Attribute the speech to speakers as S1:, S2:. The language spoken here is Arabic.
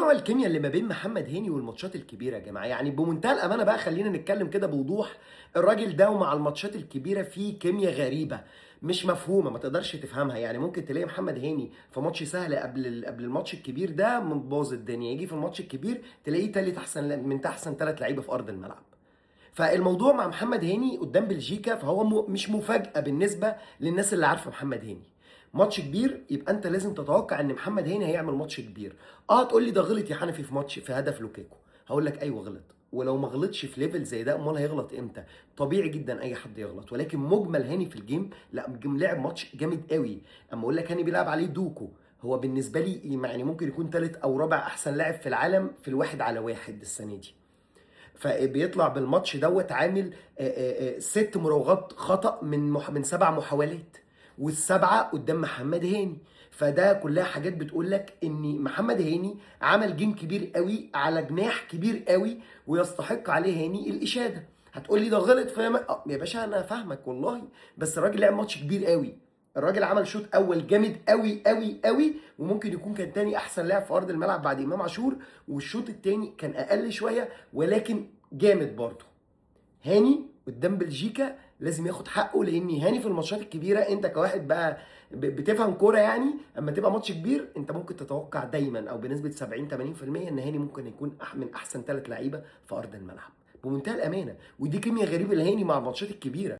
S1: نوع الكيمياء اللي ما بين محمد هاني والماتشات الكبيره يا جماعه؟ يعني بمنتهى الامانه بقى خلينا نتكلم كده بوضوح. الراجل ده ومع الماتشات الكبيره فيه كيمياء غريبه مش مفهومه، ما تقدرش تفهمها. يعني ممكن تلاقي محمد هاني في ماتش سهل قبل الماتش الكبير ده مبوظ الدنيا، يجي في الماتش الكبير تلاقيه تالت احسن من احسن ثلاث لعيبه في ارض الملعب. فالموضوع مع محمد هاني قدام بلجيكا فهو مش مفاجأة بالنسبة للناس اللي عارفة محمد هاني. ماتش كبير يبقى انت لازم تتوقع ان محمد هاني هيعمل ماتش كبير. تقول لي ده غلط يا حنفي في ماتش في هدف لوكاكو. هقول لك ايوه غلط، ولو ما غلطش في ليفل زي ده امال هيغلط امتى؟ طبيعي جدا اي حد يغلط، ولكن مجمل هاني في الجيم لا، لعب ماتش جامد قوي. اما اقول لك هاني بيلعب عليه دوكو، هو بالنسبه لي يعني ممكن يكون ثالث او رابع احسن لاعب في العالم في الواحد على واحد السنه دي. فبيطلع بالماتش دوت عامل 6 مراوغات خطأ من 7 محاولات، والسبعه قدام محمد هاني. فده كلها حاجات بتقول لك ان محمد هاني عمل جيم كبير قوي على جناح كبير قوي، ويستحق عليه هاني الاشاده. هتقول لي ده غلط فاهم؟ يا باشا انا فاهمك والله، بس الراجل لعب ماتش كبير قوي. الراجل عمل شوط اول جامد قوي قوي قوي، وممكن يكون كان تاني احسن لاعب في ارض الملعب بعد امام عاشور، والشوط التاني كان اقل شويه ولكن جامد برضه. هاني قدام بلجيكا لازم ياخد حقه، لان هاني في الماتشات الكبيره انت كواحد بقى بتفهم كوره، يعني اما تبقى ماتش كبير انت ممكن تتوقع دايما او بنسبه 70 80% ان هاني ممكن يكون من احسن ثلاث لعيبه في ارض الملعب بمنتهى الامانه. ودي كيمياء غريبه لهاني مع الماتشات الكبيره.